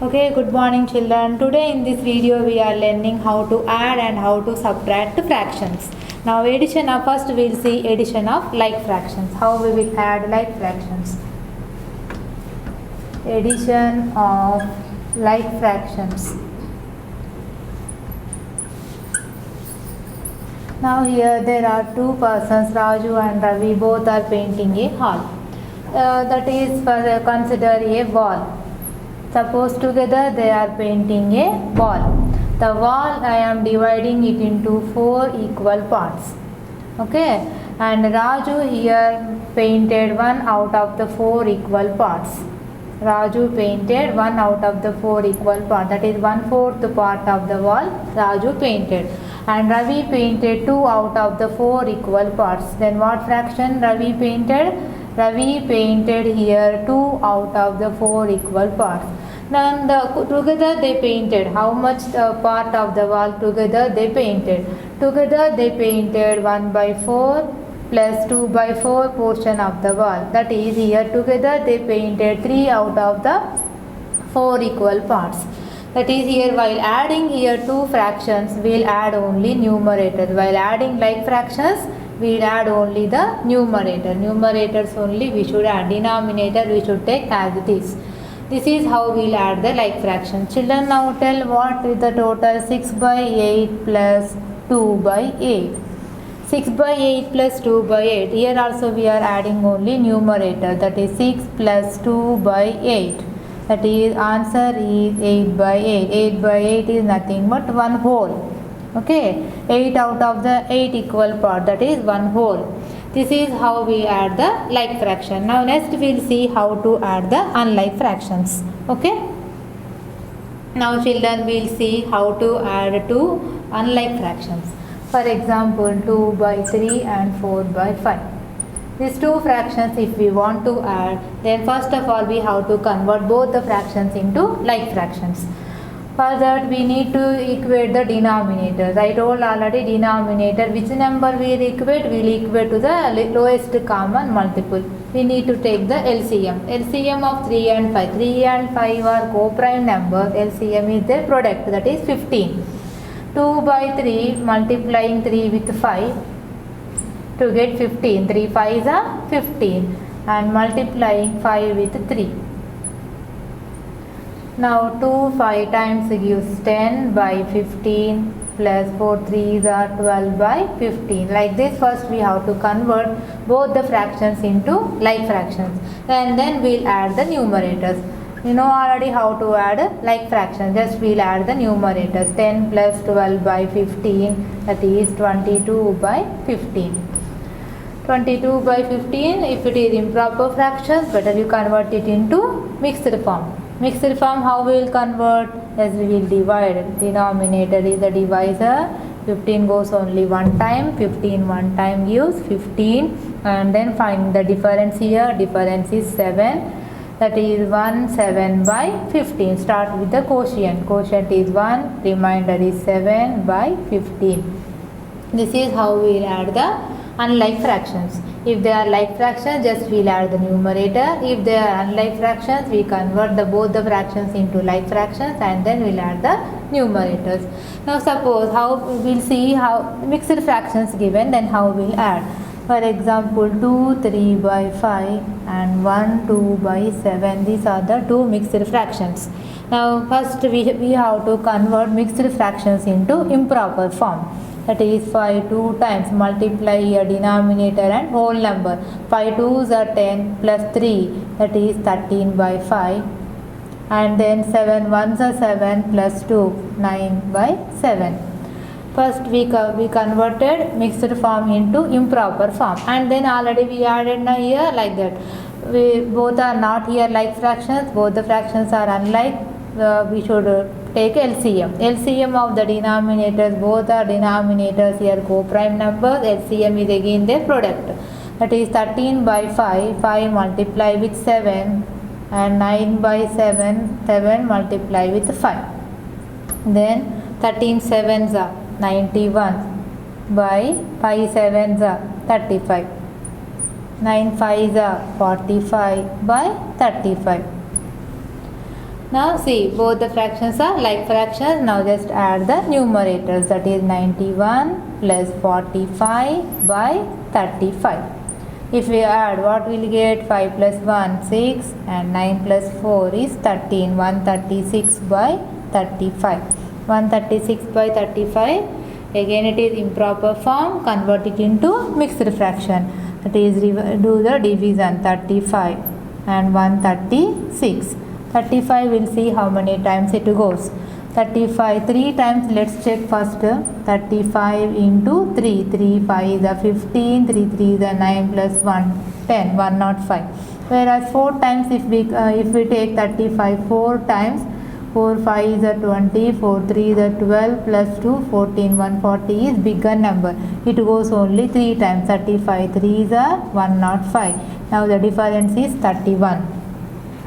Okay, good morning children. Today in this video we are learning how to add and how to subtract fractions. Now addition of first we will see addition of like fractions. How we will add like fractions. Addition of like fractions. Now here there are two persons, Raju and Ravi, both are painting a hall. That is for consider a wall. Suppose together they are painting a wall. The wall I am dividing it into 4 equal parts. Okay, and Raju here painted one out of the 4 equal parts. Raju painted one out of the 4 equal parts. That is 1/4 part of the wall Raju painted. And Ravi painted 2 out of the 4 equal parts. Then what fraction Ravi painted? Ravi painted here 2 out of the 4 equal parts. Then together they painted. How much part of the wall together they painted? Together they painted 1/4 plus 2/4 portion of the wall. That is here together they painted 3 out of the 4 equal parts. That is here while adding here two fractions we will add only numerator. While adding like fractions we will add only the numerator. Numerators only we should add. Denominator we should take as it is. This is how we will add the like fraction. Children, now tell what is the total 6/8 plus 2/8. 6/8 plus 2/8. Here also we are adding only numerator. That is 6 plus 2/8. That is answer is 8/8. 8/8 is nothing but 1 whole. Okay, 8 out of the 8 equal part, that is 1 whole. This is how we add the like fraction. Now next we will see how to add the unlike fractions. Okay. Now children we will see how to add two unlike fractions. For example 2/3 and 4/5. These two fractions if we want to add, then first of all we have to convert both the fractions into like fractions. For that we need to equate the denominators. I told already denominator which number we will equate? We will equate to the lowest common multiple. We need to take the LCM. LCM of 3 and 5. 3 and 5 are co-prime numbers. LCM is their product, that is 15. 2/3 multiplying 3 with 5 to get 15. 3 5s are 15 and multiplying 5 with 3. Now 2 5 times gives 10/15 plus 4 3s are 12/15. Like this first we have to convert both the fractions into like fractions and then we will add the numerators. You know already how to add like fractions. Just we will add the numerators. 10 plus 12/15, that is 22/15. 22/15. If it is improper fractions, better you convert it into mixed form. Mixed form how we will convert? As we will divide. Denominator is the divisor. 15 goes only one time. 15 one time gives 15 and then find the difference here. Difference is 7. That is 1/7/15. Start with the quotient. Quotient is 1. Remainder is 7/15. This is how we will add the unlike fractions. If they are like fractions, just we will add the numerator. If they are unlike fractions, we convert both the fractions into like fractions and then we will add the numerators. Now suppose how we will see how mixed fractions given, then how we will add. For example 2 3/5 and 1 2/7. These are the two mixed fractions. Now first we have to convert mixed fractions into improper form. That is 5 2 times multiply here denominator and whole number. 5 2s are 10 plus 3, that is 13/5 and then 7 1s are 7 plus 2, 9/7. First we converted mixed form into improper form and then already we added now here like that. Both are not here like fractions, both the fractions are unlike. We should take LCM. LCM of the denominators, both are denominators here co-prime numbers. LCM is again their product. That is 13/5. 5 multiply with 7 and 9/7. 7 multiply with 5. Then 13 7s are 91 by 5 7s are 35. 9 5s are 45 by 35. Now see, both the fractions are like fractions. Now just add the numerators, that is 91 plus 45 by 35. If we add, what will we get? 5 plus 1, 6, and 9 plus 4 is 13. 136 by 35. 136 by 35. Again it is improper form. Convert it into mixed fraction. That is, do the division. 35 and 136. 35 will see how many times it goes. 35 3 times. Let's check first. 35 into 3. 3 5 is a 15. 3 3 is a 9 plus 1 10. 105. Whereas 4 times, if we take 35 4 times, 4 5 is a 20. 4 3 is a 12 plus 2 14. 140 is bigger number. It goes only 3 times. 35 3 is a 105. Now the difference is 31.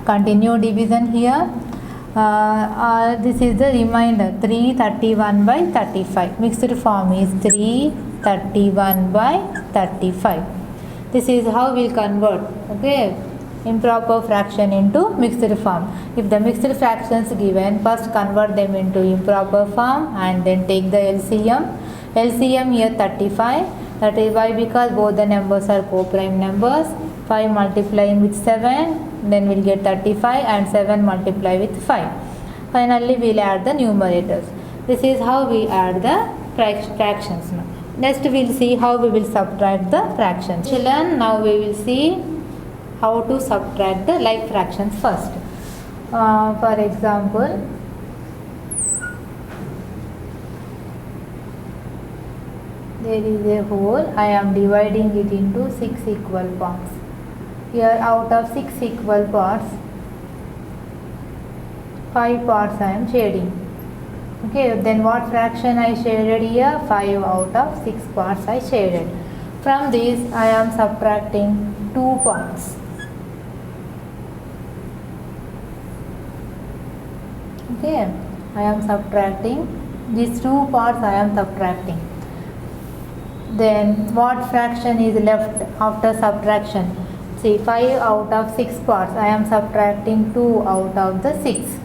Continue division here. This is the remainder. 331 by 35. Mixed form is 331 by 35. This is how we will convert, okay, improper fraction into mixed form. If the mixed fractions given, first convert them into improper form and then take the LCM. LCM here 35. That is why, because both the numbers are co-prime numbers. 5 multiplying with 7, then we'll get 35, and 7 multiply with 5. Finally, we'll add the numerators. This is how we add the fractions now. Next, we'll see how we will subtract the fractions. Children, now we will see how to subtract the like fractions first. For example, there is a whole. I am dividing it into 6 equal parts. Here, out of 6 equal parts, 5 parts I am shading. Okay, then what fraction I shaded here? 5 out of 6 parts I shaded. From this, I am subtracting 2 parts. Okay, I am subtracting these 2 parts. I am subtracting. Then what fraction is left after subtraction? See, 5 out of 6 parts. I am subtracting 2 out of the 6.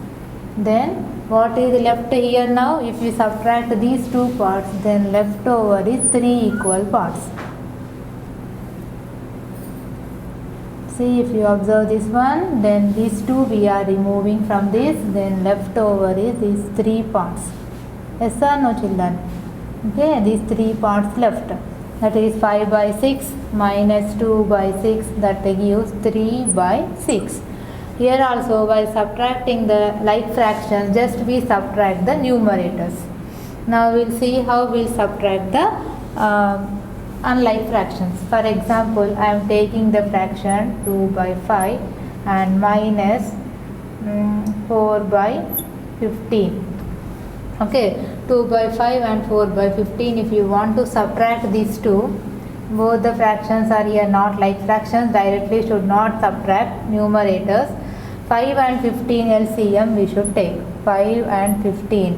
Then what is left here now? If we subtract these 2 parts, then left over is 3 equal parts. See, if you observe this one, then these 2 we are removing from this, then left over is these 3 parts. Yes or no, children? Okay, these 3 parts left. That is 5 by 6 minus 2 by 6, that gives 3 by 6. Here also, while subtracting the like fractions, just we subtract the numerators. Now we will see how we will subtract the unlike fractions. For example, I am taking the fraction 2 by 5 and minus 4 by 15. Okay, 2 by 5 and 4 by 15. If you want to subtract these two, both the fractions are here not like fractions, directly should not subtract numerators. 5 and 15 LCM we should take. 5 and 15.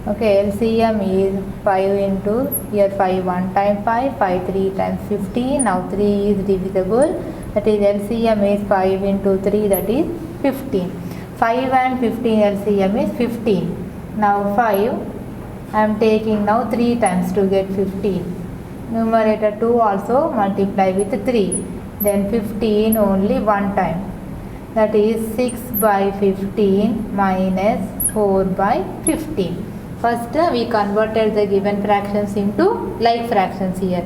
Okay, LCM is 5 into, here 5 1 time 5, 5 3 times 15. Now 3 is divisible. That is LCM is 5 into 3, that is 15. 5 and 15 LCM is 15. Now 5, I am taking now 3 times to get 15. Numerator 2 also multiply with 3. Then 15 only 1 time. That is 6 by 15 minus 4 by 15. First we converted the given fractions into like fractions here.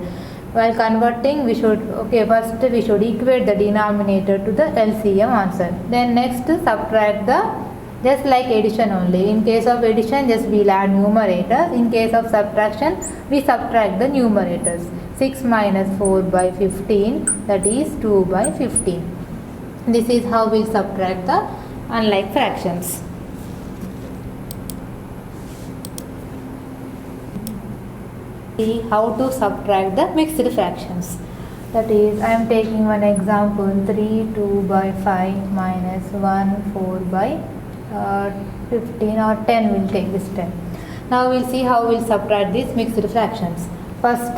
While converting, we should, first we should equate the denominator to the LCM answer. Then next subtract the, just like addition only. In case of addition, just we'll add numerators. In case of subtraction, we subtract the numerators. 6 minus 4 by 15, that is 2 by 15. This is how we subtract the unlike fractions. See how to subtract the mixed fractions. That is, I am taking one example, 3 2 by 5 minus 1 4 by 15 or 10 will take this 10. Now we will see how we will subtract these mixed fractions. First,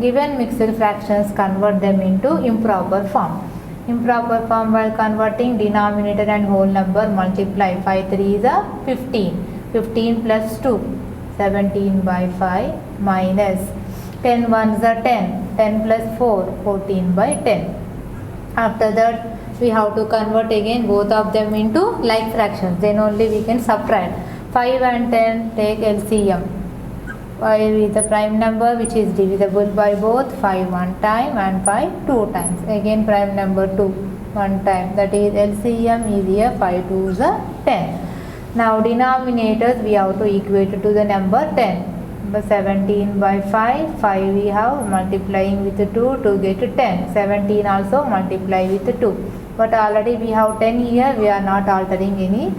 given mixed fractions, convert them into improper form. Improper form while converting denominator and whole number multiply. 5 3 is a 15. 15 plus 2. 17 by 5 minus 10 1s are 10. 10 plus 4. 14 by 10. After that we have to convert again both of them into like fractions. Then only we can subtract. 5 and 10 take LCM. 5 is the prime number which is divisible by both. 5 one time and 5 two times. Again prime number 2 one time. That is LCM is here. 5 2 is a 10. Now denominators we have to equate to the number 10. 17 by 5. 5 we have multiplying with 2 to get 10. 17 also multiply with 2. But already we have 10 here. We are not altering any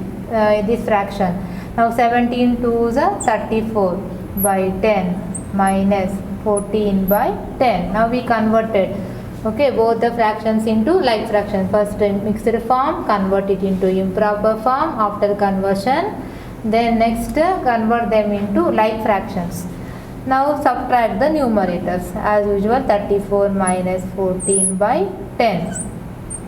this fraction. Now 17 2 is a 34 by 10 minus 14 by 10. Now we converted both the fractions into like fraction. First in mixed form, convert it into improper form. After conversion, then next convert them into like fractions. Now subtract the numerators as usual. 34 minus 14 by 10.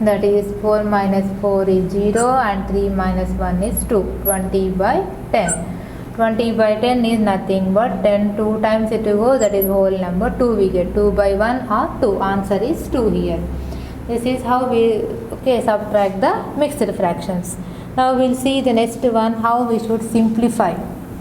That is 4 minus 4 is 0 and 3 minus 1 is 2. 20 by 10. 20 by 10 is nothing but 10 2 times it will go, that is whole number 2 we get. 2 by 1 or 2. Answer is 2 here. This is how we subtract the mixed fractions. Now we will see the next one, how we should simplify.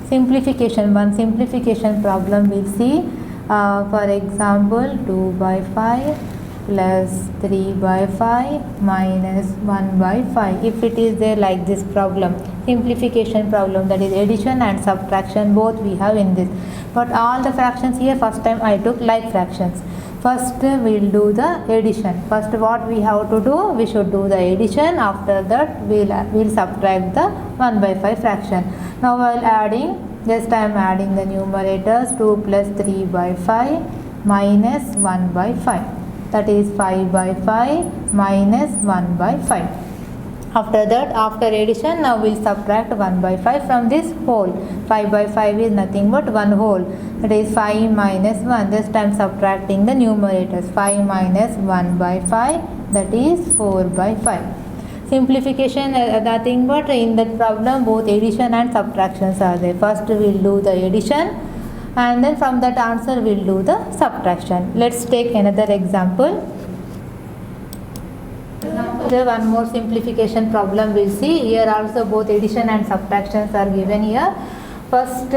Simplification, one simplification problem we will see. For example 2 by 5 plus 3 by 5 minus 1 by 5. If it is there like this problem, simplification problem, that is addition and subtraction both we have in this. But all the fractions here first time I took like fractions. First we will do the addition. First what we have to do, we should do the addition. After that we will subtract the 1 by 5 fraction. Now while adding, just I am adding the numerators. 2 plus 3 by 5 minus 1 by 5. That is 5 by 5 minus 1 by 5. After that, after addition, now we will subtract 1 by 5 from this whole. 5 by 5 is nothing but 1 whole. That is 5 minus 1. This time subtracting the numerators. 5 minus 1 by 5, that is 4 by 5. Simplification nothing but in that problem both addition and subtractions are there. First we will do the addition and then from that answer we will do the subtraction. Let's take another example. One more simplification problem we will see. Here also both addition and subtractions are given here. First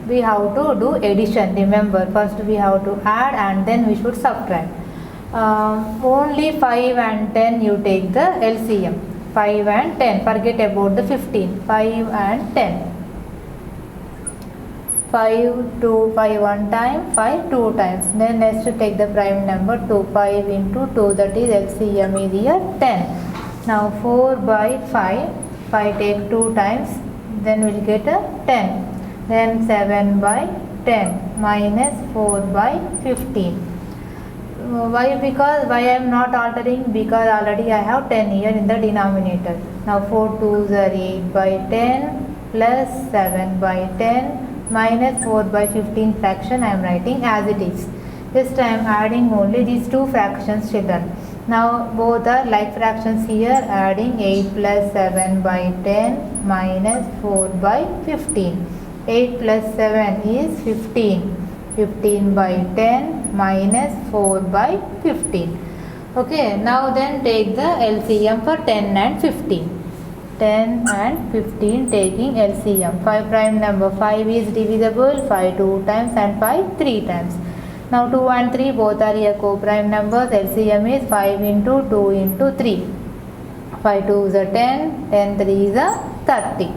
we have to do addition. Remember, first we have to add and then we should subtract. Only 5 and 10 you take the LCM. 5 and 10, forget about the 15. 5 and 10. 5 2 5 one time, 5 two times. Then next take the prime number 2. 5 into 2, that is LCM is here 10. Now 4 by 5, 5 take 2 times, then we will get a 10. Then 7 by 10 minus 4 by 15. Why? Because why I am not altering? Because already I have 10 here in the denominator. Now 4 2s are 8 by 10 plus 7 by 10 minus 4 by 15 fraction I am writing as it is. Just I am adding only these two fractions children. Now both are like fractions here, adding 8 plus 7 by 10 minus 4 by 15. 8 plus 7 is 15. 15 by 10 minus 4 by 15. Okay, now then take the LCM for 10 and 15. 10 and 15 taking LCM. 5 prime number 5 is divisible, 5 2 times and 5 3 times. Now 2 and 3 both are here co-prime numbers. LCM is 5 into 2 into 3. 5 2 is a 10, 10 3 is a 30.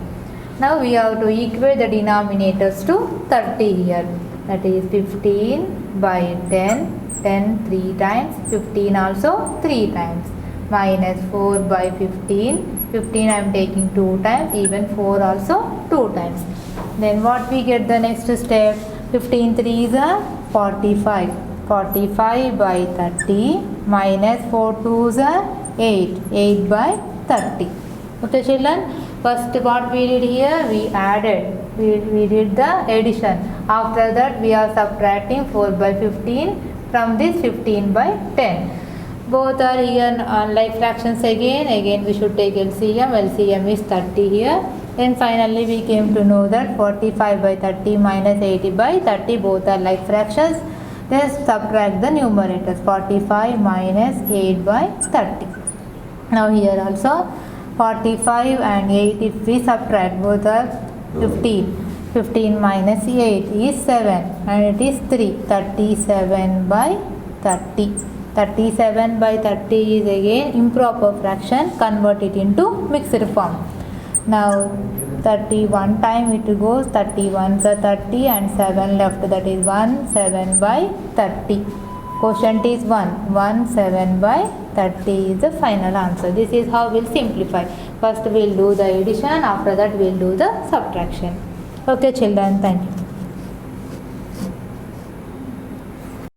Now we have to equate the denominators to 30 here. That is 15 by 10, 10 3 times, 15 also 3 times, minus 4 by 15, 15 I am taking 2 times, even 4 also 2 times. Then what we get the next step? 15 3 is a 45. 45 by 30 minus 4 2 is a 8. 8 by 30. Okay children, first what we did here, we added. We did the addition. After that we are subtracting 4 by 15 from this 15 by 10. Both are here like fractions again we should take LCM is 30 here. Then finally we came to know that 45 by 30 minus 80 by 30 both are like fractions. Then subtract the numerators, 45 minus 8 by 30. Now here also 45 and 8 if we subtract both are 15. 15 minus 8 is 7 and it is 3. 37 by 30. 37 by 30 is again improper fraction. Convert it into mixed form. Now 31 time it goes, 31 so 30 and 7 left, that is 1 7 by 30. Quotient is 1 7 by 30 is the final answer. This is how we'll simplify. First we'll do the addition, after that we'll do the subtraction. Okay children, thank you.